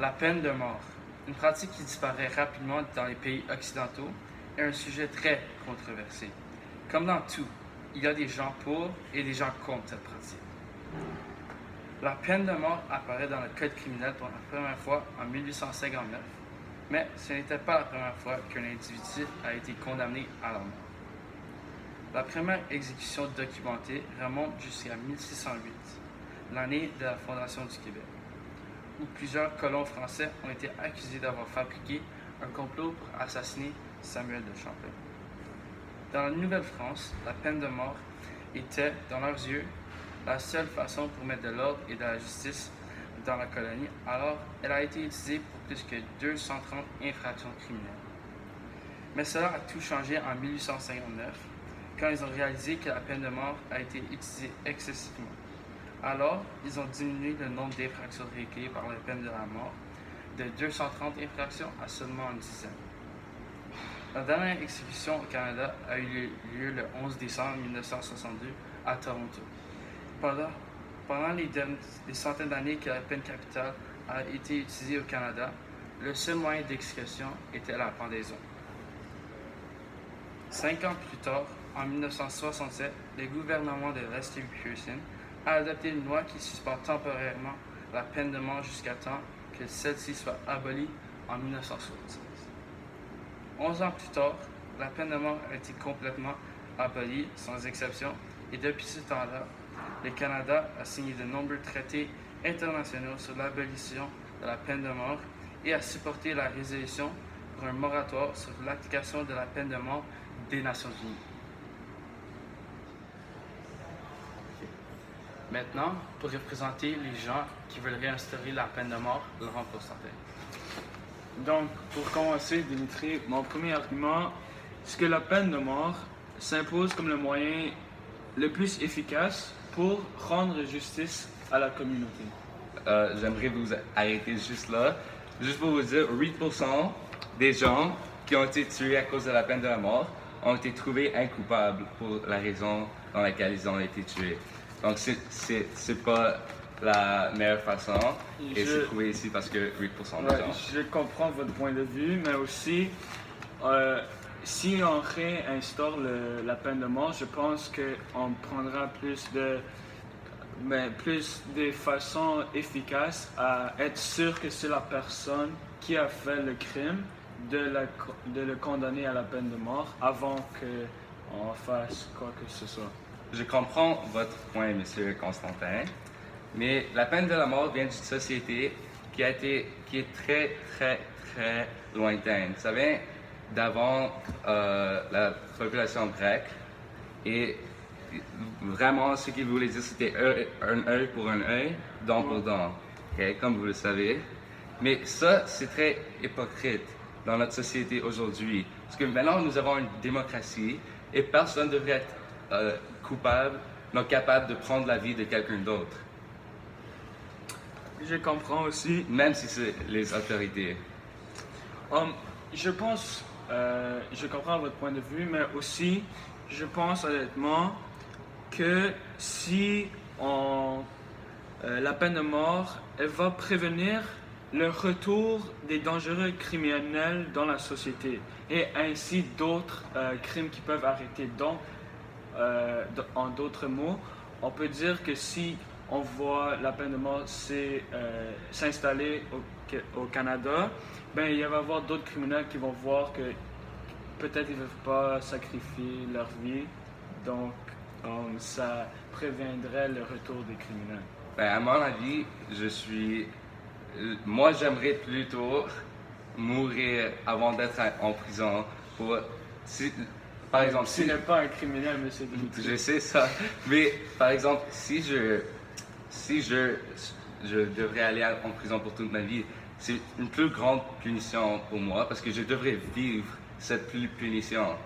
La peine de mort, une pratique qui disparaît rapidement dans les pays occidentaux, est un sujet très controversé. Comme dans tout, il y a des gens pour et des gens contre cette pratique. La peine de mort apparaît dans le Code criminel pour la première fois en 1859, mais ce n'était pas la première fois qu'un individu a été condamné à la mort. La première exécution documentée remonte jusqu'à 1608, l'année de la fondation du Québec, où plusieurs colons français ont été accusés d'avoir fabriqué un complot pour assassiner Samuel de Champlain. Dans la Nouvelle-France, la peine de mort était, dans leurs yeux, la seule façon pour mettre de l'ordre et de la justice dans la colonie, alors elle a été utilisée pour plus que 230 infractions criminelles. Mais cela a tout changé en 1859, quand ils ont réalisé que la peine de mort a été utilisée excessivement. Alors, ils ont diminué le nombre d'infractions réglées par la peine de la mort de 230 infractions à seulement une dizaine. La dernière exécution au Canada a eu lieu le 11 décembre 1962 à Toronto. Pendant les centaines d'années que la peine capitale a été utilisée au Canada, le seul moyen d'exécution était la pendaison. 5 ans plus tard, en 1967, le gouvernement de Lester Pearson a adopté une loi qui suspend temporairement la peine de mort jusqu'à temps que celle-ci soit abolie en 1976. 11 ans plus tard, la peine de mort a été complètement abolie, sans exception, et depuis ce temps-là, le Canada a signé de nombreux traités internationaux sur l'abolition de la peine de mort et a supporté la résolution pour un moratoire sur l'application de la peine de mort des Nations Unies. Maintenant, pour représenter les gens qui veulent réinstaurer la peine de mort, Laurent Constantin. Donc, pour commencer, Dimitri, mon premier argument, c'est que la peine de mort s'impose comme le moyen le plus efficace pour rendre justice à la communauté. J'aimerais vous arrêter juste là. Juste pour vous dire, 8% des gens qui ont été tués à cause de la peine de la mort ont été trouvés incoupables pour la raison dans laquelle ils ont été tués. Donc, c'est pas la meilleure façon. Et c'est prouvé ici parce que 8% des gens. Je comprends votre point de vue, mais aussi, si on réinstaure la peine de mort, je pense qu'on prendra plus de façons efficaces à être sûr que c'est la personne qui a fait le crime de le condamner à la peine de mort avant qu'on fasse quoi que ce soit. Je comprends votre point, Monsieur Constantin, mais la peine de la mort vient d'une société qui est très, très, très lointaine. Ça vient d'avant la population grecque et vraiment ce qu'il voulait dire c'était un œil pour un œil, dent pour dent, okay, comme vous le savez. Mais ça, c'est très hypocrite dans notre société aujourd'hui. Parce que maintenant, nous avons une démocratie et personne ne devrait être coupable, non capable de prendre la vie de quelqu'un d'autre. Je comprends aussi. Même si c'est les autorités. Je pense, je comprends votre point de vue, mais aussi, je pense honnêtement que si la peine de mort, elle va prévenir le retour des dangereux criminels dans la société et ainsi d'autres crimes qui peuvent arrêter. Donc, en d'autres mots, on peut dire que si on voit la peine de mort s'installer au Canada, ben, il va y avoir d'autres criminels qui vont voir que peut-être ils ne veulent pas sacrifier leur vie, donc ça préviendrait le retour des criminels. Ben, à mon avis, moi j'aimerais plutôt mourir avant d'être en prison par exemple, Tu n'es pas un criminel, monsieur Dimitri. Je sais ça, mais par exemple, si je devrais aller en prison pour toute ma vie, c'est une plus grande punition pour moi parce que je devrais vivre cette punition.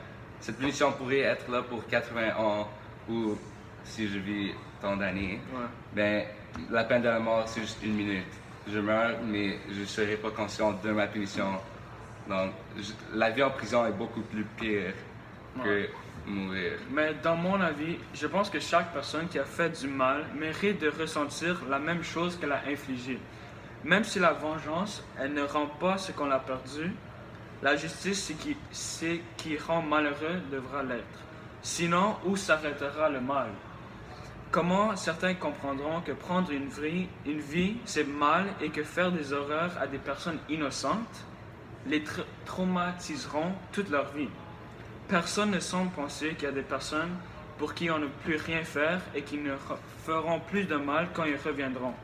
Cette punition pourrait être là pour 80 ans ou si je vis tant d'années. Ouais. Ben, la peine de la mort, c'est juste 1 minute. Je meurs, mais je ne serai pas conscient de ma punition. Donc, la vie en prison est beaucoup plus pire que mourir. Mais dans mon avis, je pense que chaque personne qui a fait du mal mérite de ressentir la même chose qu'elle a infligée. Même si la vengeance, elle ne rend pas ce qu'on a perdu, la justice, ce qui rend malheureux, devra l'être. Sinon, où s'arrêtera le mal? Comment certains comprendront que prendre une vie, c'est mal et que faire des horreurs à des personnes innocentes les traumatiseront toute leur vie? Personne ne semble penser qu'il y a des personnes pour qui on ne peut rien faire et qui ne feront plus de mal quand ils reviendront.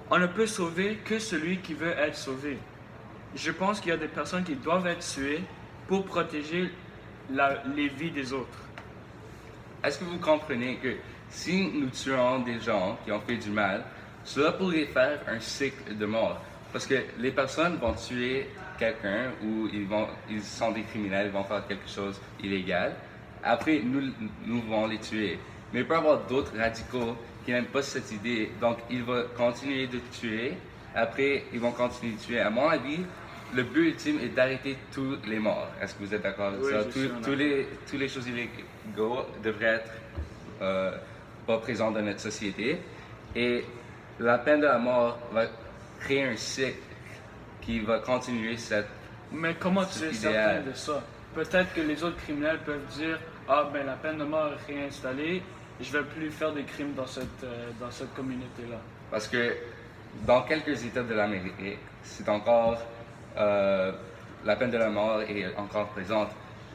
On ne peut sauver que celui qui veut être sauvé. Je pense qu'il y a des personnes qui doivent être tuées pour protéger les vies des autres. Est-ce que vous comprenez que si nous tuons des gens qui ont fait du mal, cela pourrait faire un cycle de mort? Parce que les personnes vont tuer quelqu'un ou ils sont des criminels, ils vont faire quelque chose d'illégal. Après, nous vont les tuer. Mais il peut y avoir d'autres radicaux qui n'aiment pas cette idée, donc ils vont continuer de tuer. Après, ils vont continuer de tuer. À mon avis, le but ultime est d'arrêter tous les morts. Est-ce que vous êtes d'accord avec Oui, ça? je suis Tous les choses illégales devraient être pas présentes dans notre société. Et la peine de la mort va créer un cycle qui va continuer cette... Mais comment tu C'est es idéal. certain de ça? Peut-être que les autres criminels peuvent dire « Ah, ben la peine de mort est réinstallée, je ne vais plus faire des crimes dans cette communauté-là. » Parce que dans quelques États de l'Amérique, c'est encore... la peine de la mort est encore présente.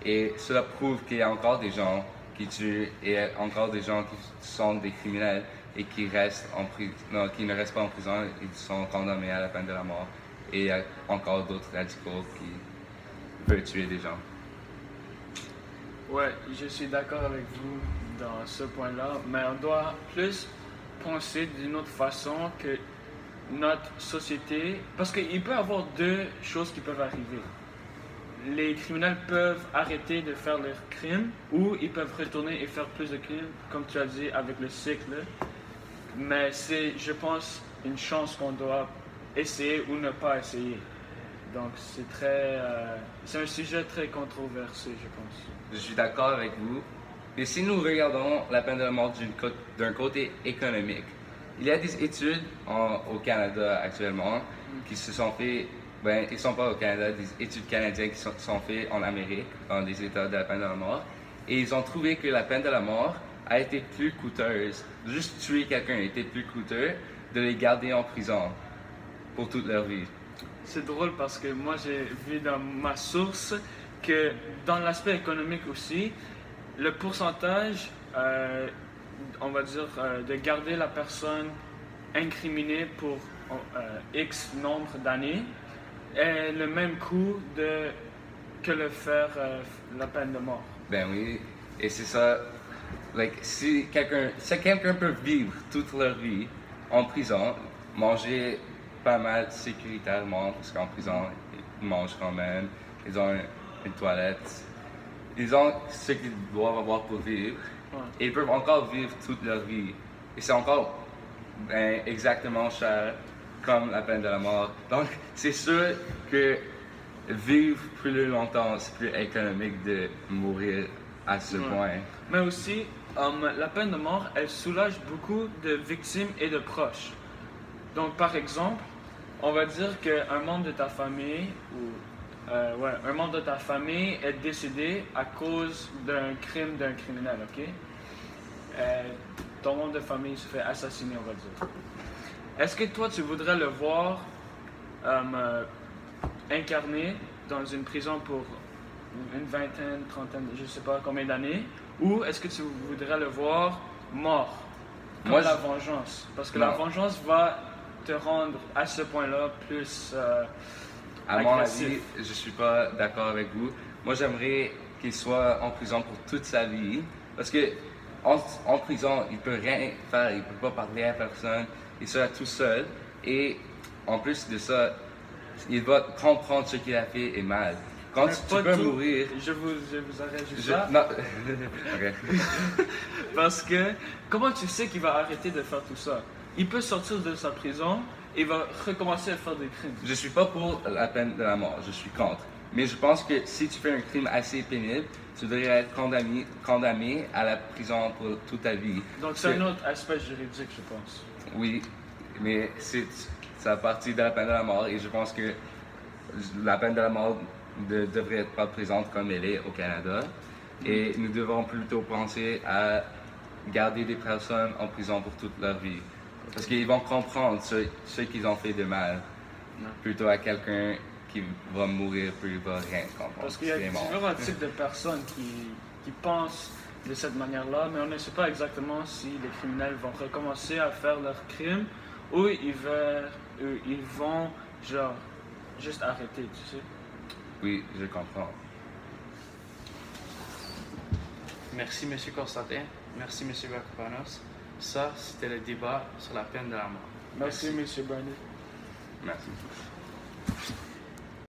Et cela prouve qu'il y a encore des gens qui tuent et encore des gens qui sont des criminels et qui restent en prison, qui ne restent pas en prison, ils sont condamnés à la peine de la mort. Et il y a encore d'autres radicaux qui veulent tuer des gens. Ouais, je suis d'accord avec vous dans ce point-là, mais on doit plus penser d'une autre façon que notre société, parce qu'il peut y avoir deux choses qui peuvent arriver. Les criminels peuvent arrêter de faire leurs crimes ou ils peuvent retourner et faire plus de crimes, comme tu as dit, avec le cycle. Mais c'est, je pense, une chance qu'on doit essayer ou ne pas essayer. Donc c'est un sujet très controversé, je pense. Je suis d'accord avec vous. Mais si nous regardons la peine de la mort d'un côté économique, il y a des études au Canada actuellement qui se sont faites, ben, ils ne sont pas au Canada, des études canadiennes qui sont faites en Amérique, dans des États de la peine de la mort, et ils ont trouvé que la peine de la mort a été plus coûteuse. Juste tuer quelqu'un a été plus coûteux de les garder en prison pour toute leur vie. C'est drôle parce que moi j'ai vu dans ma source que dans l'aspect économique aussi, le pourcentage, on va dire, de garder la personne incriminée pour X nombre d'années est le même coût que le faire la peine de mort. Ben oui, et c'est ça. Si quelqu'un peut vivre toute leur vie en prison, manger pas mal sécuritairement, parce qu'en prison, ils mangent quand même, ils ont une toilette, ils ont ce qu'ils doivent avoir pour vivre, et ils peuvent encore vivre toute leur vie. Et c'est encore exactement cher comme la peine de la mort. Donc, c'est sûr que vivre plus longtemps, c'est plus économique de mourir à ce point. Mais aussi, la peine de mort, elle soulage beaucoup de victimes et de proches. Donc, par exemple, on va dire qu'un membre de ta famille un membre de ta famille est décédé à cause d'un crime d'un criminel, ok? Ton membre de famille se fait assassiner, on va dire. Est-ce que toi, tu voudrais le voir incarné dans une prison pour une vingtaine, trentaine, je ne sais pas combien d'années, ou est-ce que tu voudrais le voir mort, comme Moi, la vengeance? Parce que non. la vengeance va te rendre à ce point-là plus À mon agressif. avis, je suis pas d'accord avec vous. Moi, j'aimerais qu'il soit en prison pour toute sa vie, parce que en prison, il peut rien faire, il peut pas parler à personne, il sera tout seul, et en plus de ça, il va comprendre ce qu'il a fait est mal. Quand Mais tu pas peux tout. mourir, Je vous arrête juste là. non, ok. Parce que, comment tu sais qu'il va arrêter de faire tout ça? Il peut sortir de sa prison et va recommencer à faire des crimes. Je suis pas pour la peine de la mort, je suis contre. Mais je pense que si tu fais un crime assez pénible, tu devrais être condamné à la prison pour toute ta vie. Donc c'est un autre aspect juridique, je pense. Oui, mais ça fait partie de la peine de la mort et je pense que la peine de la mort ne devrait pas présente comme elle est au Canada. Et nous devons plutôt penser à garder des personnes en prison pour toute leur vie. Parce qu'ils vont comprendre ce qu'ils ont fait de mal, plutôt à quelqu'un qui va mourir puis il va rien comprendre. Parce qu'il y a C'est mort. différents types de personnes qui pensent de cette manière-là, mais on ne sait pas exactement si les criminels vont recommencer à faire leurs crimes ou ils vont genre juste arrêter, tu sais. Oui, je comprends. Merci, M. Constantin. Merci, M. Bakopanos. Ça, c'était le débat sur la peine de la mort. Merci, M. Bernie. Merci.